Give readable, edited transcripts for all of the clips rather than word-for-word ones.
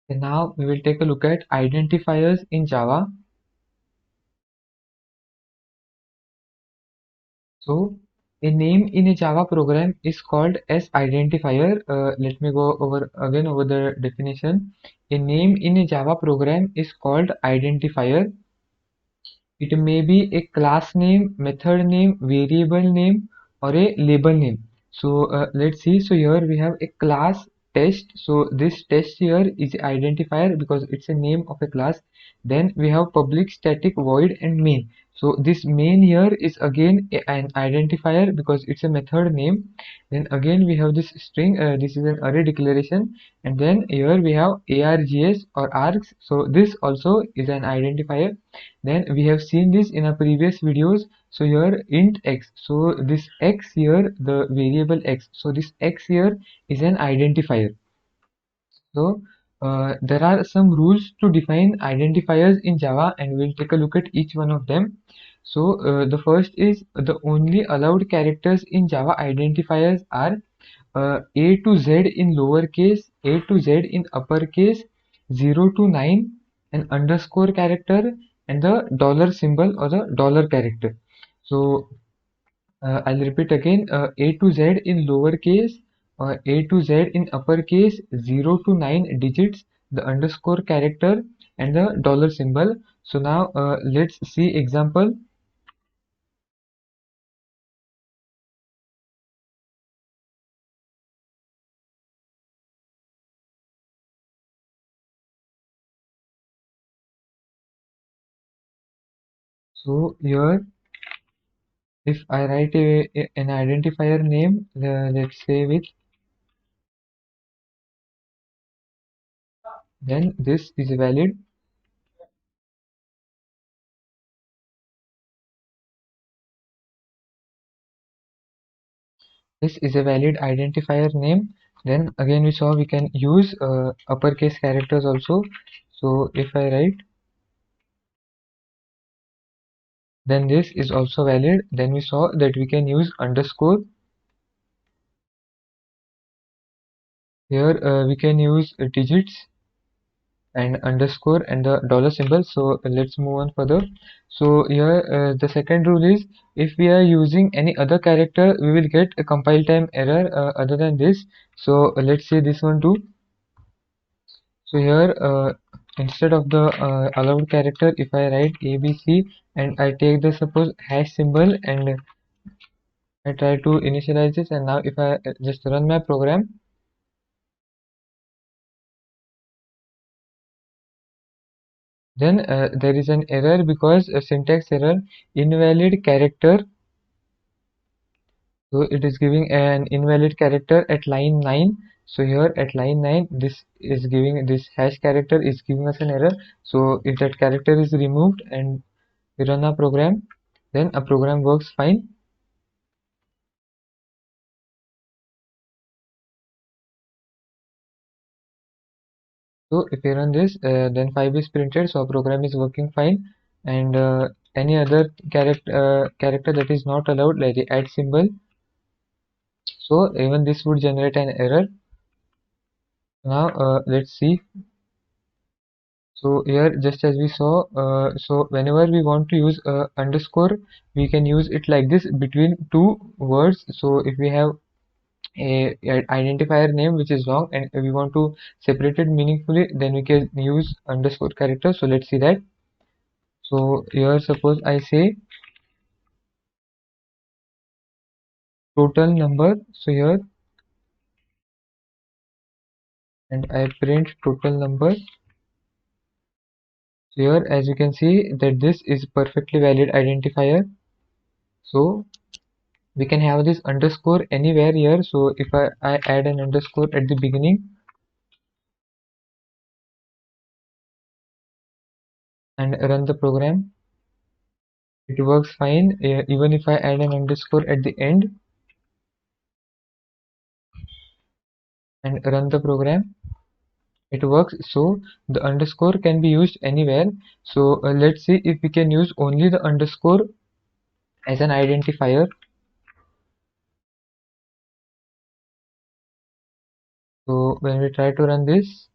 And now we will take a look at identifiers in Java. So a name in a Java program is called as identifier. Let me go over again over the definition. A name in a Java program is called identifier. It may be a class name, method name, variable name, or a label name. So let's see. So here we have a class test. So this test here is identifier because it's a name of a class. Then we have public static void and main. So this main here is again an identifier because it's a method name. Then again we have this string. This is an array declaration. And then here we have args or args. So this also is an identifier. Then we have seen this in our previous videos. So here int x, so this x here, the variable x, so this x here is an identifier. So there are some rules to define identifiers in Java, and we'll take a look at each one of them. So the first is the only allowed characters in Java identifiers are a to z in lowercase, a to z in uppercase, 0 to 9, an underscore character, and the dollar symbol or the dollar character. So I'll repeat again, a to z in lowercase, a to z in uppercase, 0 to 9 digits, the underscore character, and the dollar symbol. So now let's see example. So here if I write an identifier name, let's say with, then this is valid. This is a valid identifier name. Then again we saw we can use uppercase characters also. So if I write, then this is also valid. Then we saw that we can use underscore. Here we can use digits and underscore and the dollar symbol. So let's move on further. So here the second rule is, if we are using any other character, we will get a compile time error other than this. So let's say this one too. So here instead of the allowed character, if I write ABC and I take the suppose hash symbol and I try to initialize this, and now if I just run my program, then there is an error because a syntax error, invalid character. So it is giving an invalid character at line 9. So here at line 9, this is giving, this hash character is giving us an error. So if that character is removed and we run a program, then a program works fine. So if we run this, then 5 is printed, so our program is working fine. And any other character that is not allowed, like the add symbol, so even this would generate an error. Now let's see. So here, just as we saw, so whenever we want to use underscore, we can use it like this between two words. So if we have a identifier name which is long and we want to separate it meaningfully, then we can use underscore character. So let's see that. So here suppose I say total number, so here, and I print total number. So here as you can see that this is perfectly valid identifier. So we can have this underscore anywhere here. So if I add an underscore at the beginning and run the program, it works fine. Even if I add an underscore at the end and run the program, it works. So the underscore can be used anywhere. So let's see if we can use only the underscore as an identifier. So when we try to run this,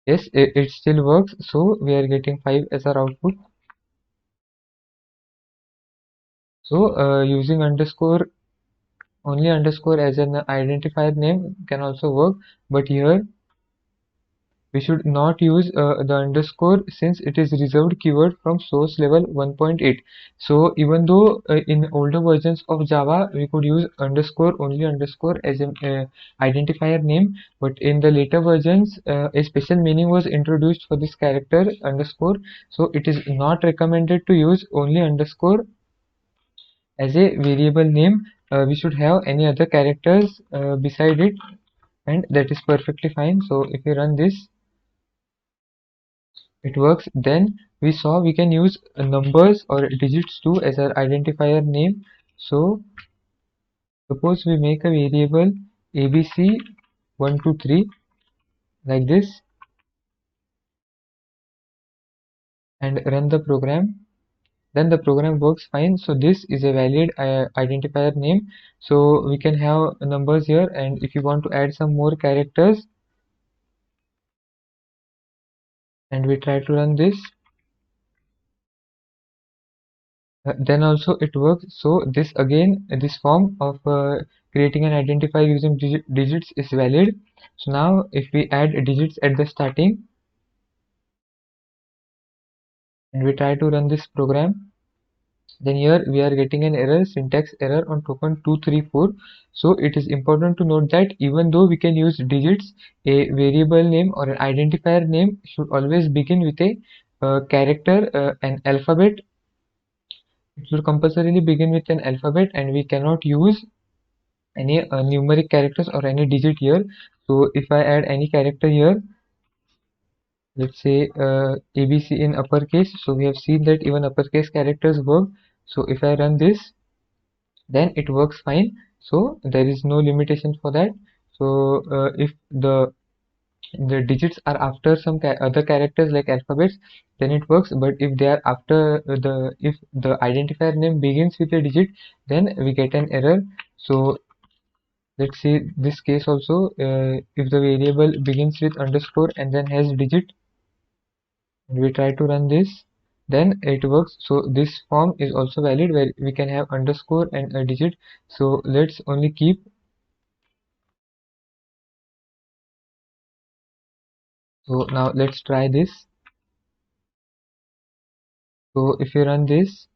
Yes, it still works. So we are getting 5 as our output. So using underscore, only underscore as an identifier name can also work, but here we should not use the underscore since it is reserved keyword from source level 1.8. So even though in older versions of Java we could use underscore, only underscore as an identifier name, but in the later versions a special meaning was introduced for this character underscore. So it is not recommended to use only underscore as a variable name. We should have any other characters beside it, and that is perfectly fine. So if we run this, it works. Then we saw we can use numbers or digits too as our identifier name. So suppose we make a variable abc123 like this and run the program. Then the program works fine. So this is a valid identifier name. So we can have numbers here, and if you want to add some more characters and we try to run this, then also it works. So this again, this form of creating an identifier using digits is valid. So now if we add digits at the starting and we try to run this program, then here we are getting an error, syntax error on token 234. So it is important to note that even though we can use digits, a variable name or an identifier name should always begin with a character, an alphabet. It should compulsorily begin with an alphabet, and we cannot use any numeric characters or any digit here. So if I add any character here, let's say ABC in uppercase, so we have seen that even uppercase characters work. So if I run this, then it works fine. So there is no limitation for that. So if the digits are after some other characters like alphabets, then it works. But if they are after if the identifier name begins with a digit, then we get an error. So let's see this case also, if the variable begins with underscore and then has digit and we try to run this, then it works. So this form is also valid where we can have underscore and a digit. So let's only keep. So now let's try this. So if you run this,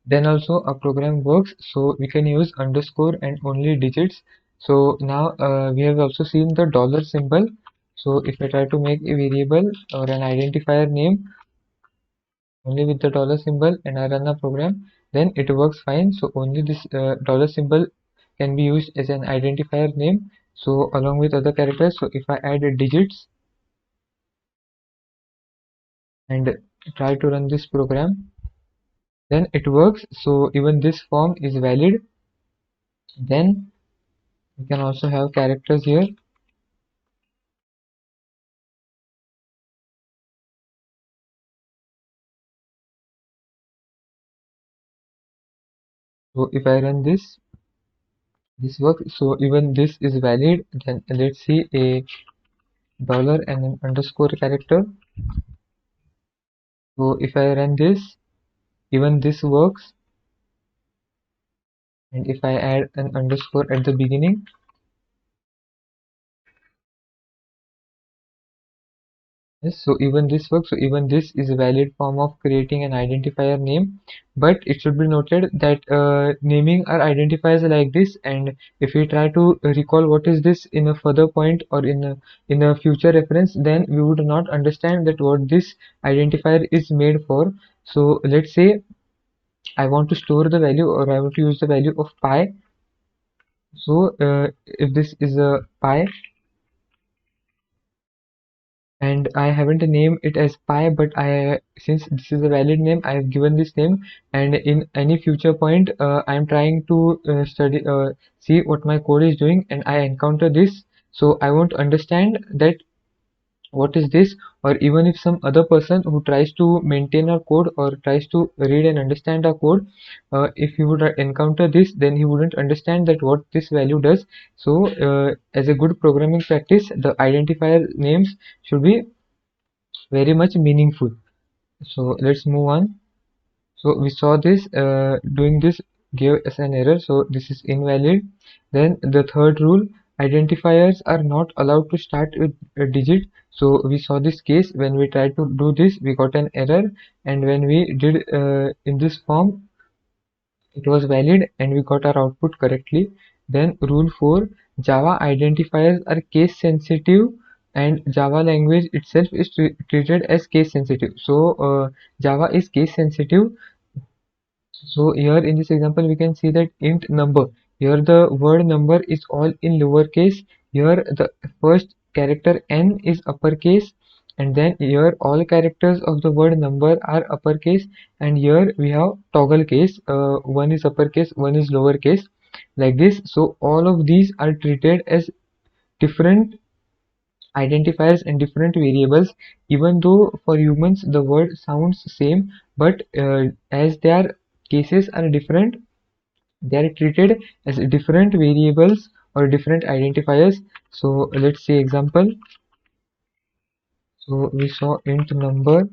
then also a program works. So we can use underscore and only digits. So now we have also seen the dollar symbol. So if I try to make a variable or an identifier name only with the dollar symbol and I run a program, then it works fine. So only this dollar symbol can be used as an identifier name, so along with other characters. So if I add digits and try to run this program, then it works. So even this form is valid. Then we can also have characters here. So if I run this works. So even this is valid. Then let's see a dollar and an underscore character. So if I run this, even this works. And if I add an underscore at the beginning, yes, so even this works. So even this is a valid form of creating an identifier name. But it should be noted that naming our identifiers like this, and if we try to recall what is this in a further point or in a future reference, then we would not understand that what this identifier is made for. So let's say I want to store the value or I want to use the value of pi. So if this is a pi and I haven't named it as pi, but I, since this is a valid name, I have given this name, and in any future point I am trying to see what my code is doing and I encounter this. So I won't understand that what is this, or even if some other person who tries to maintain our code or tries to read and understand our code, if he would encounter this, then he wouldn't understand that what this value does. So as a good programming practice, the identifier names should be very much meaningful. So let's move on. So we saw this, doing this gave us an error, so this is invalid. Then the third rule, identifiers are not allowed to start with a digit. So we saw this case when we tried to do this, we got an error, and when we did in this form, it was valid and we got our output correctly. Then rule 4, Java identifiers are case sensitive and Java language itself is treated as case sensitive. So Java is case sensitive. So here in this example we can see that int number, here the word number is all in lowercase, here the first character n is uppercase, and then here all characters of the word number are uppercase, and here we have toggle case, one is uppercase, one is lowercase, like this. So all of these are treated as different identifiers and different variables, even though for humans the word sounds same, but as their cases are different, they are treated as different variables or different identifiers. So let's see example. So we saw int number.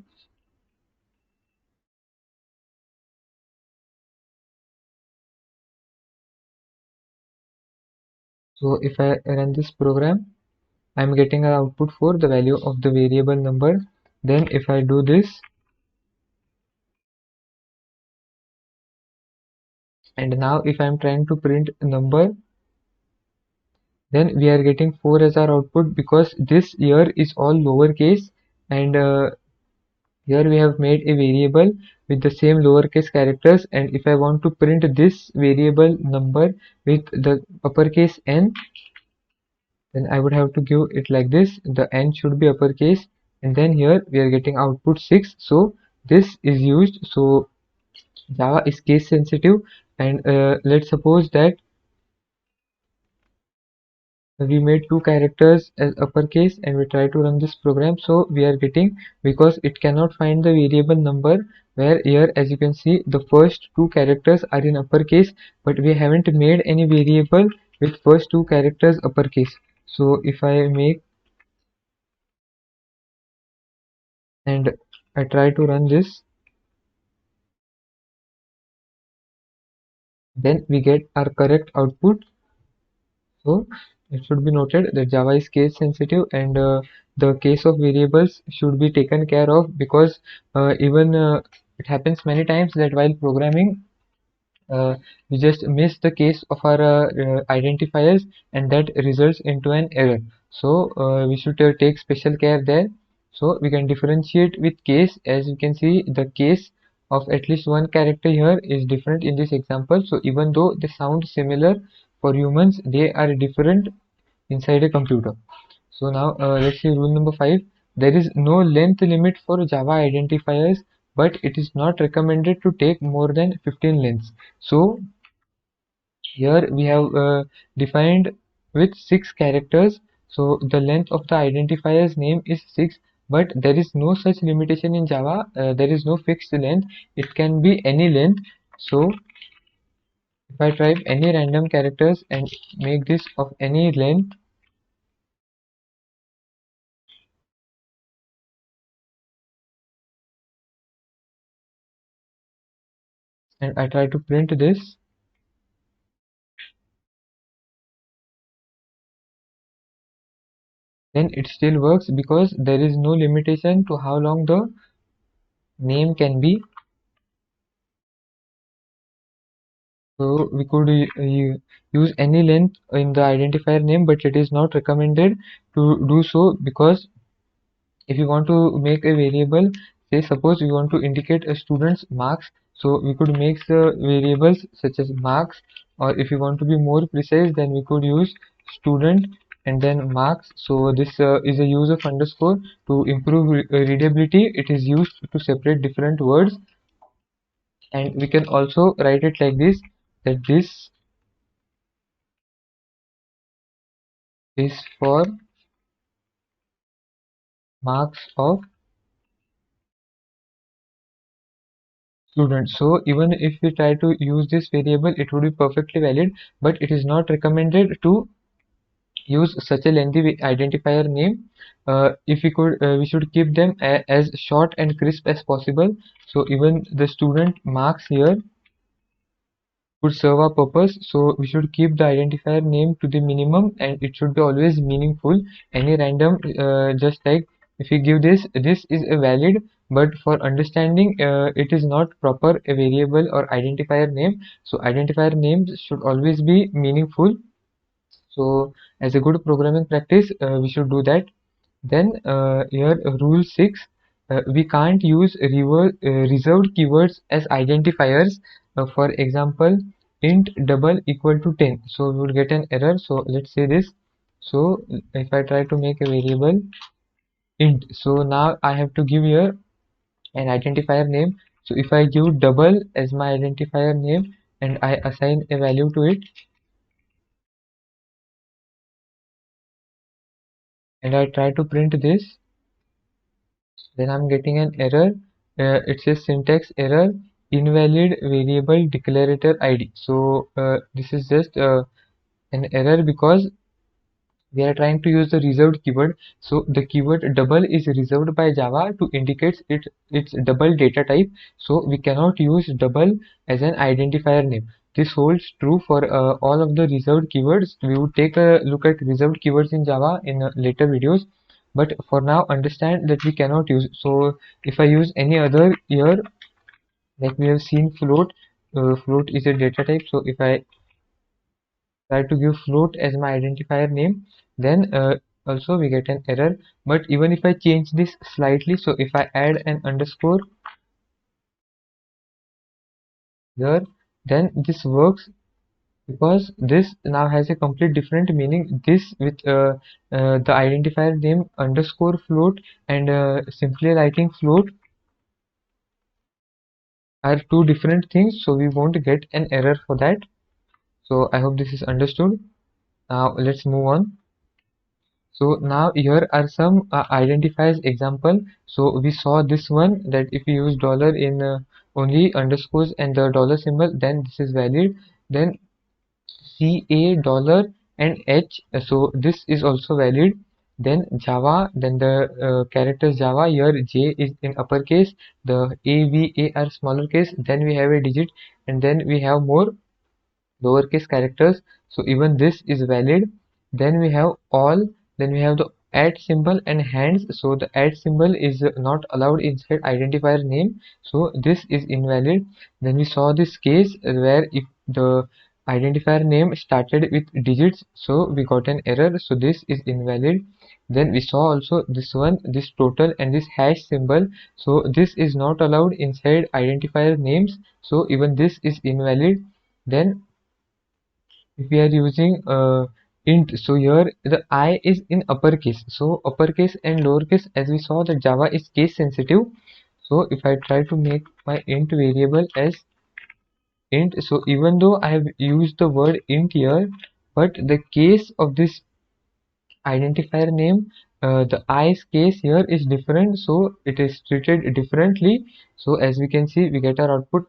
So if I run this program, I'm getting an output for the value of the variable number. Then if I do this, and now if I'm trying to print a number, then we are getting 4 as our output, because this here is all lowercase, and here we have made a variable with the same lowercase characters, and if I want to print this variable number with the uppercase n, then I would have to give it like this, the n should be uppercase, and then here we are getting output 6. So this is used. So Java is case sensitive, and let's suppose that we made two characters as uppercase and we try to run this program. So we are getting, because it cannot find the variable number, where here as you can see the first two characters are in uppercase, but we haven't made any variable with first two characters uppercase. So if I make and I try to run this, then we get our correct output. So it should be noted that Java is case sensitive, and the case of variables should be taken care of, because even it happens many times that while programming, we just miss the case of our identifiers, and that results into an error. So we should take special care there. So we can differentiate with case. As you can see, the case of at least one character here is different in this example. So even though they sound similar for humans, they are different inside a computer. So now let's see rule number 5. There is no length limit for Java identifiers, but it is not recommended to take more than 15 lengths. So here we have defined with 6 characters. So the length of the identifier's name is 6, but there is no such limitation in Java. There is no fixed length. It can be any length. So if I type any random characters and make this of any length, and I try to print this, then it still works, because there is no limitation to how long the name can be. So we could use any length in the identifier name, but it is not recommended to do so, because if you want to make a variable, say suppose we want to indicate a student's marks, so we could make the variables such as marks, or if you want to be more precise, then we could use student and then marks. So this is a use of underscore to improve readability. It is used to separate different words, and we can also write it like this, that this is for marks of student. So even if we try to use this variable, it would be perfectly valid, but it is not recommended to use such a lengthy identifier name. If we could, we should keep them as short and crisp as possible. So even the student marks here could serve a purpose. So we should keep the identifier name to the minimum, and it should be always meaningful. Any random, just like if you give this is a valid, but for understanding, it is not proper a variable or identifier name. So identifier names should always be meaningful. So as a good programming practice, we should do that. Then here rule 6, we can't use reserved keywords as identifiers. For example, int double equal to 10. So we would get an error. So let's say this. So if I try to make a variable int, so now I have to give here an identifier name. So if I give double as my identifier name and I assign a value to it and I try to print this, then I'm getting an error. It says syntax error, invalid variable declarator ID. So this is just an error because we are trying to use the reserved keyword. So the keyword double is reserved by Java to indicate its double data type. So we cannot use double as an identifier name. This holds true for all of the reserved keywords. We would take a look at reserved keywords in Java in later videos. But for now, understand that we cannot use. So if I use any other here, like we have seen float, float is a data type. So if I try to give float as my identifier name, then also we get an error. But even if I change this slightly, so if I add an underscore here, then this works because this now has a complete different meaning. This with the identifier name underscore float and simply writing float are two different things, so we won't get an error for that. So I hope this is understood. Now let's move on. So now here are some identifiers example. So we saw this one, that if you use dollar in only underscores and the dollar symbol, then this is valid. Then CA dollar and H, so this is also valid. Then Java, then the characters Java, here J is in uppercase, the AVA are smaller case, then we have a digit, and then we have more lowercase characters. So even this is valid. Then we have all, then we have the at symbol and hands. So the at symbol is not allowed inside identifier name, so this is invalid. Then we saw this case where if the identifier name started with digits, so we got an error, so this is invalid. Then we saw also this one, this total and this hash symbol, so this is not allowed inside identifier names, so even this is invalid. Then if we are using int, so here the I is in uppercase, so uppercase and lowercase, as we saw that Java is case sensitive. So if I try to make my int variable as int, so even though I have used the word int here, but the case of this identifier name, the i's case here is different, so it is treated differently. So as we can see, we get our output.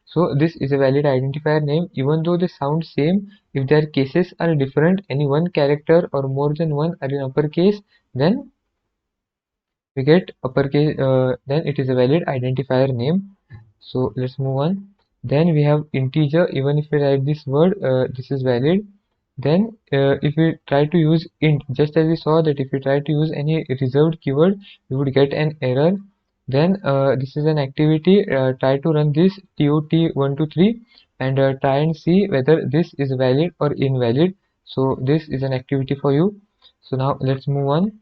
So this is a valid identifier name even though they sound same. If their cases are different, any one character or more than one are in uppercase, then we get uppercase, then it is a valid identifier name. So let's move on. Then we have integer. Even if we write this word, this is valid. Then if we try to use int, just as we saw that if we try to use any reserved keyword, we would get an error. Then this is an activity. Try to run this tot123 and try and see whether this is valid or invalid. So this is an activity for you. So now let's move on.